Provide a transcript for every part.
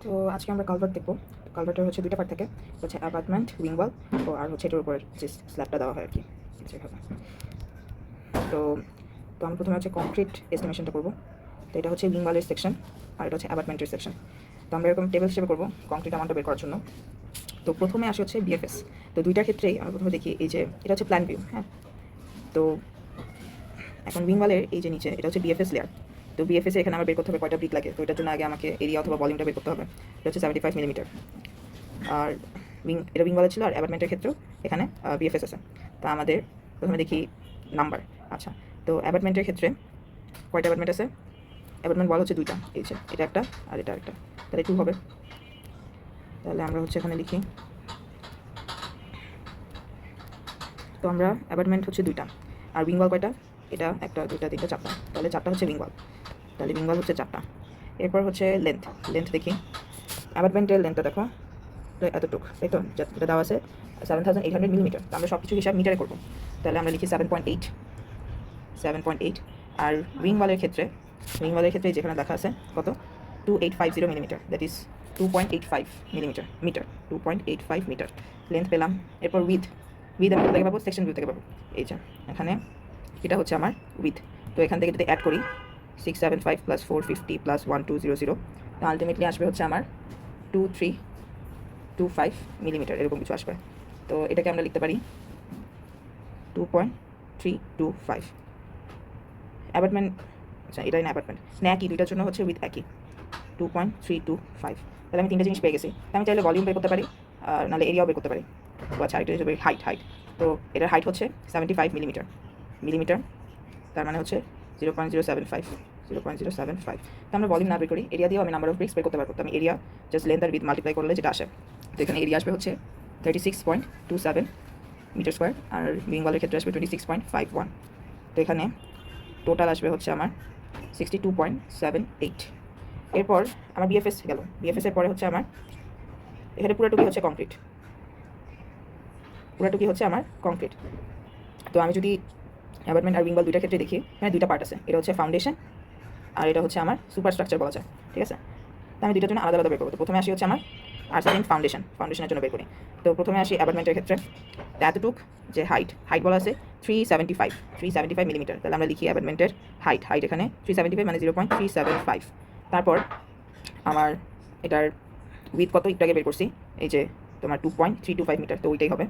তো আজকে আমরা কালভার্ট দেখবো। কালভার্টের হচ্ছে দুইটা পার্ট থাকে, হচ্ছে অ্যাপার্টমেন্ট উইং ওয়াল ও আর হচ্ছে এটার উপরে যে স্ল্যাবটা দেওয়া হয় আর কি যেভাবে। তো তো আমরা প্রথমে হচ্ছে কংক্রিট এস্টিমেশনটা করবো। তো এটা হচ্ছে উইং ওয়ালের সেকশন আর এটা হচ্ছে অ্যাপার্টমেন্টের সেকশন। তো আমরা এরকম টেবিল হিসেবে করবো কংক্রিট অ্যামাউন্টটা বের করার জন্য। তো প্রথমে আসে হচ্ছে বিএফএস। তো দুইটার ক্ষেত্রেই আমরা প্রথমে দেখি এই যে এটা হচ্ছে প্ল্যান ভিউ। হ্যাঁ, তো এখন উইং ওয়ালের এই যে নিচে এটা হচ্ছে বিএফএস লেয়ার। তো বিএফএস এখানে আমার বের করতে হবে কয়টা ব্রিক লাগে। তো এটার জন্য আগে আমাকে এরিয়া অথবা ভলিউমটা বের করতে হবে। এটা হচ্ছে 75 মিলিমিটার। আর এটা উইং ওয়ালে ছিল, আর অ্যাপার্টমেন্টের ক্ষেত্রেও এখানে বিএফএস আছে। তো আমাদের প্রথমে দেখি নাম্বার। আচ্ছা, তো অ্যাপার্টমেন্টের ক্ষেত্রে কয়টা অ্যাপার্টমেন্ট আছে? অ্যাপার্টমেন্ট ওয়াল হচ্ছে দুইটা, এই যে এটা একটা আর এটা একটা, তাহলে 2 হবে। তাহলে আমরা হচ্ছে এখানে লিখি, তো আমরা অ্যাপার্টমেন্ট হচ্ছে দুইটা আর উইং ওয়াল কয়টা? এটা একটা দুইটা তিনটা চারটা, তাহলে চারটা হচ্ছে উইং ওয়াল। তাহলে উইং ওয়াল হচ্ছে চারটা। এরপর হচ্ছে লেন্থ দেখি। অ্যাপার্টমেন্টের লেন্থটা দেখো, তো এতটুকু, তাই তো? যেটা দেওয়া আছে 7800 মিলিমিটার। তো আমরা সব কিছু হিসাব মিটারে করবো। তাহলে আমরা লিখি 7.8। আর উইং ওয়ালের ক্ষেত্রে যেখানে দেখা আছে কত, 2850 millimetre, that is 2.85 millimetre 2.85 metre length পেলাম। এরপর উইথ আমি কোথা থেকে পাবো? সেকশন ভিউ থেকে পাবো। এই যে এখানে এটা হচ্ছে আমার উইথ। তো এখান থেকে যদি অ্যাড করি 675 প্লাস 450 প্লাস 1200, তো আলটিমেটলি আসবে হচ্ছে আমার 2325 মিলিমিটার, এরকম কিছু আসবে। তো এটাকে আমরা লিখতে পারি 2.325 অ্যাপার্টমেন্ট। আচ্ছা, এটাই না অ্যাপার্টমেন্ট না, একই, দুইটার জন্য হচ্ছে উইথ একই 2.325। তাহলে আমি তিনটা জিনিস পেয়ে গেছি। আমি চাইলে ভলিউম বের করতে পারি, নাহলে এরিয়াও বের করতে পারি। আচ্ছা, এটা হিসেবে হাইট। তো এটার হাইট হচ্ছে 75 মিলিমিটার, তার মানে হচ্ছে 0.075। তো আমরা ভলিউম না বের করি, এরিয়া দিয়েও আমি নাম্বার অফ ব্রিক্স বের করতে পারবো। তো আমি এরিয়া জাস্ট লেন্থ আর উইথ মাল্টিপ্লাই করলে যেটা আসে, তো এখানে এরিয়া আসবে হচ্ছে 36.27 মিটার স্কোয়ার, আর উইং ওয়ালের ক্ষেত্রে আসবে 26.51। তো এখানে টোটাল আসবে হচ্ছে আমার 62.78। এরপর আমার বিএফএস গেল। বিএফএসের পরে হচ্ছে আমার এখানে পুরোটুকি হচ্ছে কংক্রিট। তো আমি যদি অ্যাপার্টমেন্ট আর উইং ওয়াল দুইটার ক্ষেত্রে দেখি, এখানে দুইটা পার্ট আছে। এটা হচ্ছে ফাউন্ডেশন আর এটা হচ্ছে আমার সুপার স্ট্রাকচার বলা যায়, ঠিক আছে? তো আমি দুইটার জন্য আলাদা বের করবো। তো প্রথমে আসি হচ্ছে আমার আর্সালিন ফাউন্ডেশনের জন্য বের করি। তো প্রথমে আসি অ্যাপার্টমেন্টের ক্ষেত্রে। তো এতটুক যে হাইট বলা আছে 375 মিলিমিটার। তাহলে আমরা লিখি অ্যাপার্টমেন্টের হাইট এখানে 375 মানে 0.375। তারপর আমার এটার উইথ কত একটু আগে বের করছি, এই যে তোমার 2.325 মিটার, তো ওইটাই হবে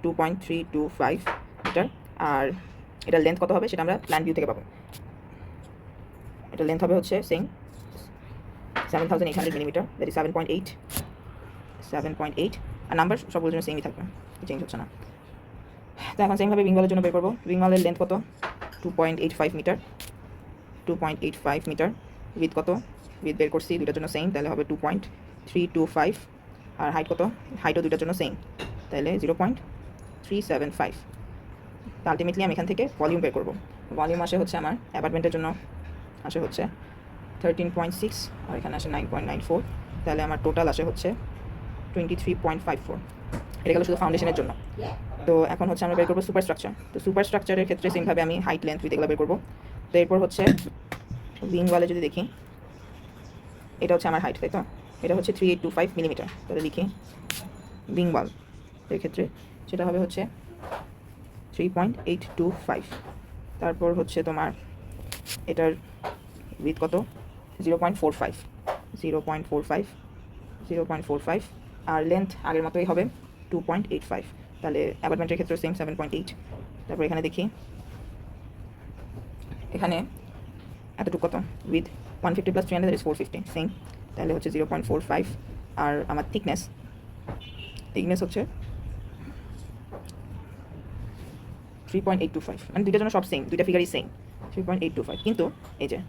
2.325 মিটার। আর এটার লেন্থ কত হবে সেটা আমরা প্ল্যান ভিউ থেকে পাবো। এটার লেন্থ হবে হচ্ছে সেম 7800 মিলিমিটার, দ্যাট ইজ 7.8। আর নাম্বার সবগুলোর জন্য সেমই থাকবে, চেঞ্জ হচ্ছে না। তো এখন সেমভাবে উইং ওয়ালের জন্য বের করবো। উইং ওয়ালের লেন্থ কত? 2.85 মিটার। উইথ কত? উইথ বের করছি, দুইটার জন্য সেম, তাহলে হবে 2.325। আর হাইট কত? হাইটও দুইটার জন্য সেম, তাহলে 0.375। তো আলটিমেটলি আমি এখান থেকে ভলিউম বের করবো। ভলিউম আসে হচ্ছে আমার অ্যাপার্টমেন্টের জন্য আসে হচ্ছে 13.6, আর এখানে আসে 9.94। তাহলে আমার টোটাল আসে হচ্ছে 23.54। এটা গেল শুধু ফাউন্ডেশনের জন্য। তো এখন হচ্ছে আমরা বের করবো সুপার স্ট্রাকচার। তো সুপার স্ট্রাকচারের ক্ষেত্রে সেমভাবে আমি হাইট লেন্থ উইথ এগুলো বের করবো। তো এরপর হচ্ছে উইং ওয়ালে যদি দেখি, এটা হচ্ছে আমার হাইট, তাই তো? এটা হচ্ছে 3825 মিলিমিটার। তাহলে লিখি উইং ওয়াল এর ক্ষেত্রে সেটা হবে হচ্ছে 3.825। তারপর হচ্ছে তোমার এটার উইথ কত? 0.45। আর লেন্থ আগের মতোই হবে 2.85। তাহলে অ্যাপার্টমেন্টের ক্ষেত্রে সেম 7.8। তারপর এখানে দেখি, এখানে এতটুকু কত? With 150 plus 300 is 450, same. তাহলে হচ্ছে 0.45। আর আমার থিকনেস হচ্ছে 3.825, মানে দুইটার জন্য সব সেম, দুইটা ফিগারই সেম 3.825। কিন্তু এই যে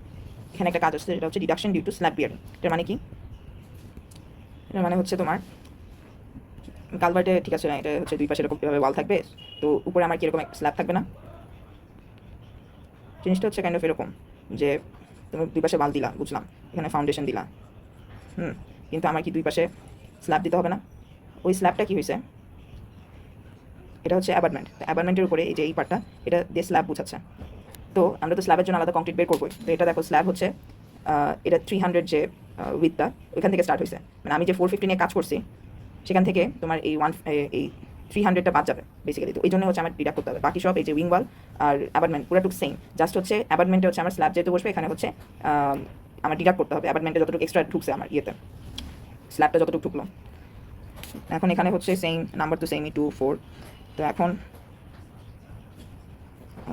এখানে একটা কাজ আসছে, যেটা হচ্ছে deduction due to slab bearing. এটার মানে কি? এটার মানে হচ্ছে তোমার কালভার্টে, ঠিক আছে, এটা হচ্ছে দুই পাশে এরকম এভাবে ওয়াল থাকবে, তো উপরে আমার কীরকম একটা স্ল্যাব থাকবে না? জিনিসটা হচ্ছে কাইন্ড অফ এরকম যে তুমি দুই পাশে ওয়াল দিলা, বুঝলাম, এখানে ফাউন্ডেশন দিলা, কিন্তু আমার কি দুই পাশে স্ল্যাব দিতে হবে না? ওই স্ল্যাবটা কী হয়েছে, এটা হচ্ছে অ্যাপার্টমেন্টের উপরে এই যে এই পার্টটা, এটা দিয়ে স্ল্যাব বুঝাচ্ছে। তো আমরা তো স্ল্যাবের জন্য আলাদা কংক্রিট বের করবোই। তো এটা দেখো স্ল্যাব হচ্ছে এটা 300 যে উইথটা ওইখান থেকে স্টার্ট হয়েছে, মানে আমি যে 450 নিয়ে কাজ করছি সেখান থেকে তোমার এই 300টা বাদ যাবে বেসিক্যালি। তো এই জন্য হচ্ছে আমার ডিডাক্ট করতে হবে। বাকি সব এই যে উইং ওয়াল আর অ্যাবাটমেন্ট পুরোটুকু সেম, জাস্ট হচ্ছে অ্যাবাটমেন্টে হচ্ছে আমার স্ল্যাব যেহেতু বসবে এখানে হচ্ছে আমার ডিডাক্ট করতে হবে অ্যাবাটমেন্টে যতটুকু এক্সট্রা ঢুকছে আমার ইয়েতে, স্ল্যাবটা যতটুকু ঢুকলো। এখন এখানে হচ্ছে সেম নাম্বার তো সেমই 2 4। তো এখন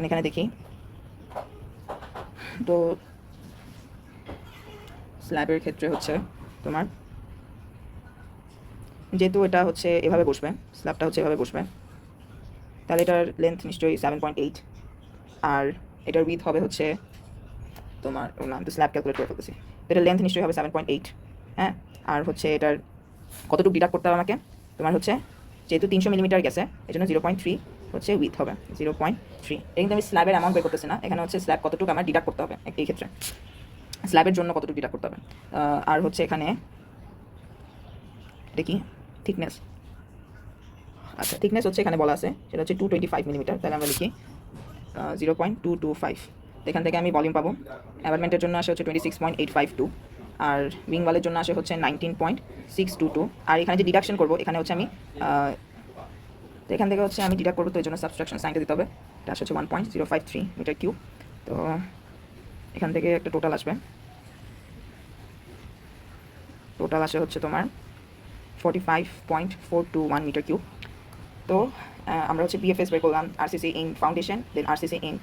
এখানে দেখি, তো স্ল্যাবের ক্ষেত্রে হচ্ছে তোমার যেহেতু এটা হচ্ছে এভাবে বসবে, স্ল্যাবটা হচ্ছে এভাবে বসবে, তাহলে এটার লেন্থ নিশ্চয়ই 7.8 আর এটার উইথ হবে হচ্ছে তোমার নাম তো স্ল্যাব ক্যালকুলেট করে ফেলতেছি, এটার লেন্থ নিশ্চয়ই হবে 7.8। হ্যাঁ, আর হচ্ছে এটার কতটুকু ডিডাক্ট করতে হবে আমাকে, তোমার হচ্ছে যেহেতু 300 মিলিমিটার গেছে এই জন্য 0.3 হচ্ছে উইথ হবে 0.3। এটা কিন্তু আমি স্ল্যাবের অ্যামাউন্ট বের করতেছি না, এখানে হচ্ছে স্ল্যাব কতটুকু আমার ডিডাক্ট করতে হবে এই ক্ষেত্রে, স্ল্যাবের জন্য কতটুকু ডিডাক্ট করতে হবে। আর হচ্ছে এখানে এটা কি থিকনেস, আচ্ছা থিকনেস হচ্ছে এখানে বলা আছে সেটা হচ্ছে 225 মিলিমিটার, তাহলে আমরা লিখি 0.225। এখান থেকে আমি ভলিউম পাবো, অ্যাপার্টমেন্টের জন্য আসে হচ্ছে 26.852 আর উইং ওয়ালের জন্য আসে হচ্ছে 19.622। আর এখানে যে ডিডাকশন করবো এখানে হচ্ছে আমি তো এখান থেকে হচ্ছে আমি ডিডাক্ট করবো, তো এই জন্য সাবস্ট্রাকশন সাইনটা দিতে হবে, এটা আসে হচ্ছে 1.053 মিটার কিউব। তো এখান থেকে একটা টোটাল আসবে, টোটাল আসে হচ্ছে তোমার 45.421 মিটার কিউব। তো আমরা হচ্ছে বিএফএস বের করলাম, RCC in foundation, then RCC in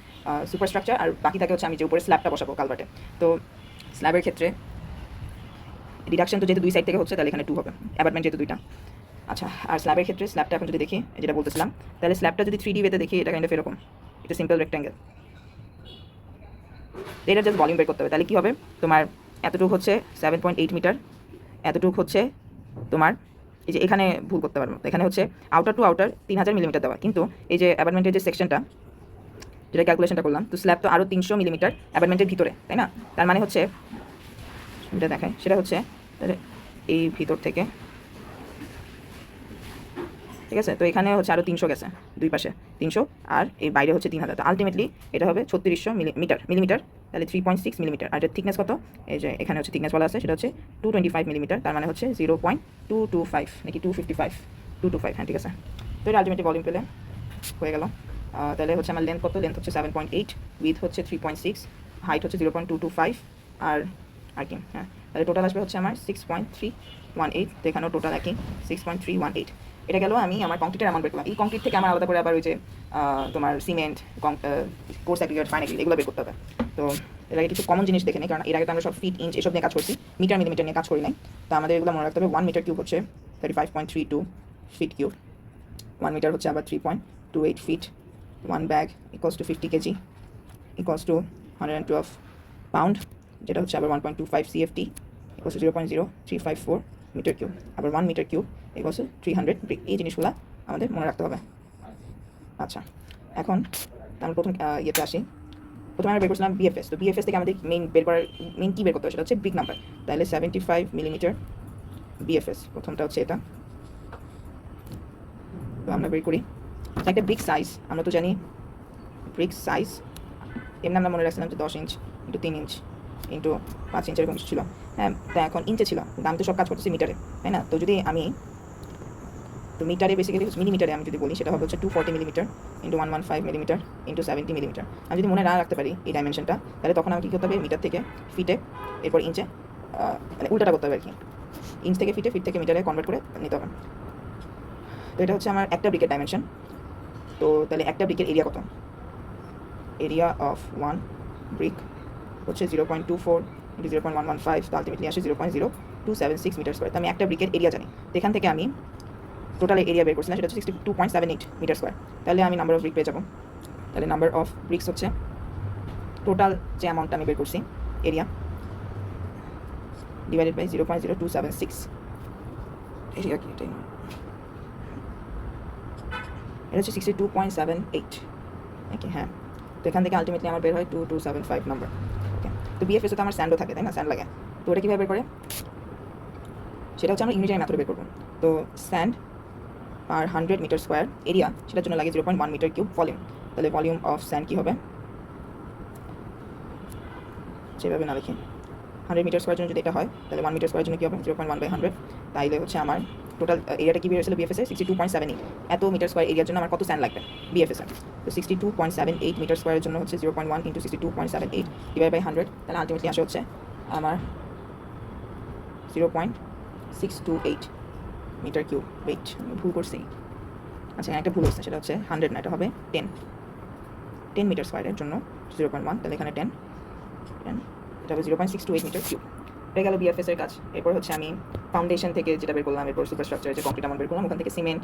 superstructure, আর বাকি থাকে হচ্ছে আমি যে উপরে স্ল্যাবটা বসাবো কালভার্টে। তো স্ল্যাবের ক্ষেত্রে ডিডাকশন তো যেহেতু দুই সাইড থেকে হচ্ছে তাহলে এখানে 2 হবে, অ্যাপার্টমেন্ট যেহেতু দুইটা। আচ্ছা, আর স্ল্যাবের ক্ষেত্রে স্ল্যাবটা এখন যদি দেখি যেটা বলতেছিলাম, তাহলে স্ল্যাবটা যদি 3D ওয়েতে দেখি এটা কাইন্ড অফ এরকম, এটা সিম্পল রেক্ট্যাঙ্গেল, এটা জাস্ট ভলিউম বের করতে হবে। তাহলে কী হবে, তোমার এতটুকু হচ্ছে 7.8 মিটার, এতটুকু হচ্ছে তোমার এই যে এখানে ভুল করতে পারবো, এখানে হচ্ছে আউটার টু আউটার 3000 মিলিমিটার দেওয়া, কিন্তু এই যে অ্যাপার্টমেন্টের যে সেকশনটা যেটা ক্যালকুলেশনটা করলাম, তো স্ল্যাব তো আরও 300 মিলিমিটার অ্যাপার্টমেন্টের ভিতরে, তাই না? তার মানে হচ্ছে যেটা দেখায় সেটা হচ্ছে এই ভিতর থেকে, ঠিক আছে? তো এখানে হচ্ছে আরও 300 গেছে দুই পাশে 300, আর এই বাইরে হচ্ছে 3000। তো আলটিমেটলি এটা হবে 3600 মিলিমিটার, তাহলে 3.6 মিলিমিটার। আর এটার থিকনেস কত, এই যে এখানে হচ্ছে থিকনেস বলা আছে সেটা হচ্ছে 225 মিলিমিটার, তার মানে হচ্ছে 0.225 নাকি 255, হ্যাঁ ঠিক আছে। তো এটা আলটিমেটলি ভলিউম পেলে হয়ে গেল। তাহলে হচ্ছে আমার লেন্থ কত, লেন্থ হচ্ছে 7.8, উইথ হচ্ছে 3.6, হাইট হচ্ছে 0.225 আর কি, হ্যাঁ তাহলে টোটাল আসবে হচ্ছে আমার 6.318। তো এখানেও টোটাল একই 6.318। এটা গেল আমি আমার কংক্রিটের অ্যামাউন্ট বের করলাম। এই কংক্রিট থেকে আমার আলাদা করে আবার ওই যে তোমার cement, course aggregate, fine aggregate এগুলো বের করতে হবে। তো এর আগে কিছু কমন জিনিস দেখে নিই, কারণ এর আগে তো আমরা সব ফিট ইঞ্চ এসব নিয়ে কাজ করছি, মিটার মিলিমিটার নিয়ে কাজ করি নাই। তো আমাদের এগুলো মনে রাখতে হবে। 1 মিটার কিউব হচ্ছে 35.32 ফিট কিউব, 1 মিটার হচ্ছে আবার 3.28 feet, 1 bag equals to 50 KG equals to 112 pound, যেটা হচ্ছে আবার 1.25 CFT equals to 0.0354 metre cube, আবার 1 metre cube equals to 300 brick. এই জিনিসগুলো আমাদের মনে রাখতে হবে। আচ্ছা, এখন আমরা প্রথম ইয়েতে আসি। প্রথমে আমরা বের করছিলাম বিএফএস। তো বিএফএস থেকে আমাদের মেইন কী বের করতে হবে সেটা হচ্ছে ব্রিক নাম্বার। তাহলে 75 মিলিমিটার বিএফএস প্রথমটা হচ্ছে এটা। তো আমরা বের করি একটা ব্রিক সাইজ, আমরা তো জানি ব্রিক সাইজ এমনি আমরা মনে রাখছিলাম যে 10 inch into 3 inch into 5 inch এরকম ছিল। হ্যাঁ, তা এখন ইঞ্চে ছিল, কিন্তু আমি তো সব কাজ করতেছি মিটারে, তাই না? তো যদি আমি তো মিটারে বেসিক্যালি মিলিমিটারে আমি যদি বলি সেটা হবে হচ্ছে 240 millimetre into 115 millimetre into 70 millimetre. আমি যদি মনে না রাখতে পারি এই ডাইমেনশনটা, তাহলে তখন আমি কী করতে হবে, মিটার থেকে ফিটে, এরপর ইঞ্চে, মানে উল্টাটা করতে হবে আর কি, ইঞ্চ থেকে ফিটে, ফিট থেকে মিটারে কনভার্ট করে নিতে হবে। তো এটা হচ্ছে আমার একটা ব্রিকের ডাইমেনশন। তো তাহলে একটা ব্রিকের এরিয়া কত, এরিয়া অফ 1 ব্রিক হচ্ছে 0.24 ইন্টু 0.115, তো আলটিমেটলি আসে 0.0276 মিটার স্কোয়ার। তো আমি একটা ব্রিকের এরিয়া জানি, তো এখান থেকে আমি টোটাল এরিয়া বের করছিলাম সেটা হচ্ছে 62.78 মিটার স্কোয়ার। তাহলে আমি নাম্বার অফ ব্রিক পেয়ে যাবো। তাহলে নাম্বার অফ ব্রিক্স হচ্ছে টোটাল যে অ্যামাউন্টটা আমি বের করছি এরিয়া ডিভাইডেড বাই 0.0276। এরিয়া কি এটাই, এটা হচ্ছে 62.78 ওকে, হ্যাঁ। তো এখান থেকে আলটিমেটলি আমার বের হয় 2275 নাম্বার। ওকে, তো বিএফএসে তো আমার স্যান্ডও থাকে, তাই না? স্যান্ড লাগে। তো ওটা কীভাবে বের করে সেটা হচ্ছে আমরা ইউনিটারি মেথডে বের করবো। তো স্যান্ড আর 100 মিটার স্কোয়ার এরিয়া, সেটার জন্য লাগে 0.1 মিটার কিউব ভলিউম। তাহলে ভলিউম অফ স্যান্ড কী হবে, সেভাবে না লিখি, 100 মিটার স্কোয়ার জন্য যদি এটা হয় তাহলে 1 মিটার স্কোয়ার জন্য কী হবে 0.1/100, তাইলে হচ্ছে আমার টোটাল এরিয়াটা কী বেরিয়েছিল বিএফএসে 62.78। এত মিটার স্কোয়ার এরিয়ার জন্য আমার কত স্যান্ড লাগবে বিএফএসে? তো 62.78 মিটার স্কোয়ারের জন্য হচ্ছে 0.1 × 62.78 ডিভাইড বাই 100, তাহলে আলটিমেটলি আসে হচ্ছে আমার 0.628 মিটার কিউব। ওয়েট, ভুল করছি। আচ্ছা, একটা ভুল হচ্ছে, সেটা হচ্ছে 100 না, এটা হবে 10 মিটার স্কোয়ারের জন্য 0.1, তাহলে এখানে 10 এটা হবে 0.628 মিটার কিউব। এটা গেল বিএফএস এর কাজ। এরপর হচ্ছে আমি ফাউন্ডেশন থেকে যেটা বের করলাম, এরপর সুপার স্ট্রাকচার যে কংক্রিট আমার বের করলাম, ওখান থেকে cement,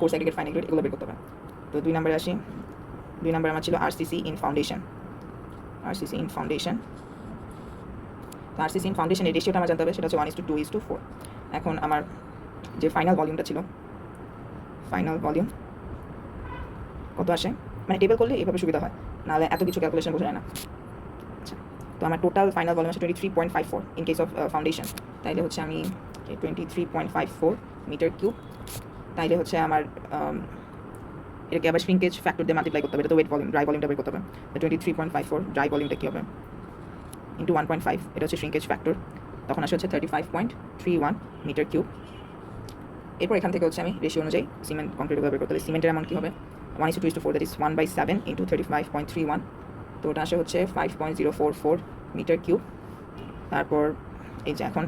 course aggregate, fine aggregate এগুলো বের করতে হবে। তো 2 নম্বরে আসি। 2 নম্বরে আমার ছিল RCC in foundation. RCC in foundation, তো আরসিসি ইন ফাউন্ডেশনের রেশিওটা আমার জানতে হবে, সেটা হচ্ছে 1:2:4। এখন আমার যে ফাইনাল ভলিউমটা ছিল, ফাইনাল ভলিউম কত আসে, মানে টেবিল করলে এভাবে সুবিধা হয়, নাহলে এত কিছু ক্যালকুলেশন বোঝা যায় না। আচ্ছা, তো আমার টোটাল ফাইনাল ভলিউম আছে 23.54 ইন কেস অফ ফাউন্ডেশন, তাইলে হচ্ছে আমি 23.54 মিটার কিউব, তাইলে হচ্ছে আমার এটাকে আবার শ্রিঙ্কেজ ফ্যাক্টর দিয়ে মাল্টিপ্লাই করতে হবে, এটা তো ওয়েট ভলিউম, ড্রাই ভলিউমটা বের করতে হবে। 23.54 ড্রাই ভলিউমটা কী হবে ইন্টু 1.5, এটা হচ্ছে শ্রিঙ্কেজ ফ্যাক্টর, তখন আসে হচ্ছে 35.31 মিটার কিউব। এরপর এখান থেকে হচ্ছে আমি রেশিও অনুযায়ী সিমেন্ট কংক্রিটগুলো বের করতে হবে। সিমেন্টের অ্যামাউন্ট কী হবে 1:2:4, দ্যাট ইজ 1/7 ইন্টু 35.31, তো ওটা আসে হচ্ছে 5.044 মিটার কিউব। তারপর এই যে এখন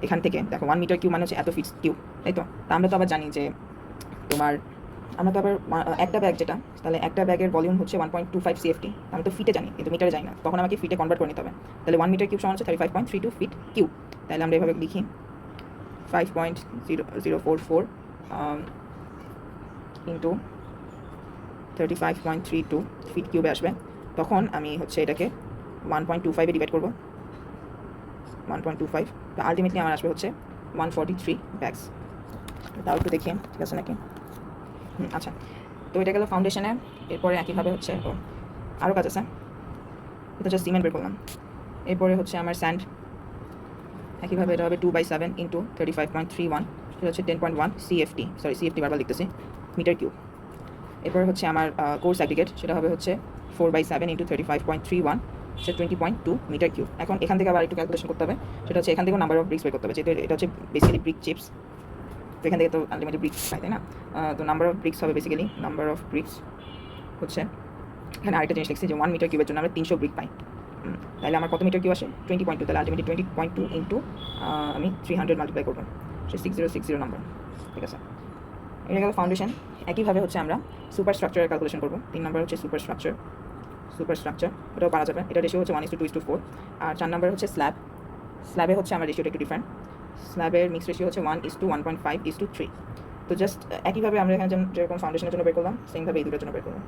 এখান থেকে দেখো 1 মিটার কিউব মানে হচ্ছে এত ফিট কিউব, তাই তো। তা আমরা তো আবার জানি যে তোমার, আমরা তো আবার একটা ব্যাগ যেটা, তাহলে একটা ব্যাগের ভলিউম হচ্ছে 1.25 CFT, আমি তো ফিটে জানি কিন্তু মিটারে জানি না, তখন আমাকে ফিটে কনভার্ট করে নিতে হবে। তাহলে 1 মিটার কিউব সমান হচ্ছে 35.32 ফিট কিউব। তাহলে আমরা এভাবে লিখি 5.044 ইন্টু 35.32 ফিট কিউবে আসবে। তখন আমি হচ্ছে এটাকে 1.25 ডিভাইড করবো, 1.25, তো আলটিমেটলি আমার আসবে হচ্ছে 143 ব্যাগস। তাও একটু দেখি ঠিক আছে নাকি। আচ্ছা, তো এটা গেল ফাউন্ডেশনে। এরপরে একইভাবে হচ্ছে আরও কাজ আছে, এটা হচ্ছে সিমেন্ট বের করলাম। এরপরে হচ্ছে আমার স্যান্ড, একইভাবে এটা হবে 2/7 ইন্টু 35.31, সেটা হচ্ছে 10.1 CFT, সরি CFT বারবার লিখতেছি, মিটার কিউব। এরপরে হচ্ছে আমার কোর্স অ্যাগ্রিগেট, সেটা হবে হচ্ছে 4/7 ইন্টু 35.31, সে 20.2 মিটার কিউব। এখন এখান থেকে আবার একটু ক্যালকুলেশন করতে হবে, সেটা হচ্ছে এখান থেকেও নাম্বার অফ ব্রিক্স বের করতে হবে, যেহেতু এটা হচ্ছে বেসিক্যালি ব্রিক চিপস, তো এখান থেকে তো আলটিমেটলি ব্রিক্স পাই, তাই না। তো নাম্বার অফ ব্রিক্স হবে বেসিক্যালি, নাম্বার অফ ব্রিক্স হচ্ছে, এখানে আরেকটা জিনিস লিখছি যে 1 মিটার কিউবের জন্য আমরা 300 ব্রিক পাই, তাহলে আমার কত মিটার কিউব আসে 20.2, তাহলে আলটিমেটলি 20.2 ইন্টু আমি 300 মাল্টিপ্লাই করবো, সে 6060 নাম্বার, ঠিক আছে। এটা গেল ফাউন্ডেশন। একইভাবে হচ্ছে আমরা সুপার স্ট্রাকচারের ক্যালকুলেশন করবো। 3 নম্বর হচ্ছে সুপার স্ট্রাকচার, এটাও পারা যাবে, এটা রেশিও হচ্ছে 1:2:4। আর 4 নম্বর হচ্ছে স্ল্যাব। স্ল্যাবে হচ্ছে আমার রেশিওটা একটু ডিফারেন্ট, স্ল্যাবের মিক্স রেশিও হচ্ছে 1:1.5:3। তো জাস্ট একইভাবে আমরা এখানে যেরকম ফাউন্ডেশনের জন্য বের করলাম, সেমভাবে এই দুটোর জন্য বের করলাম।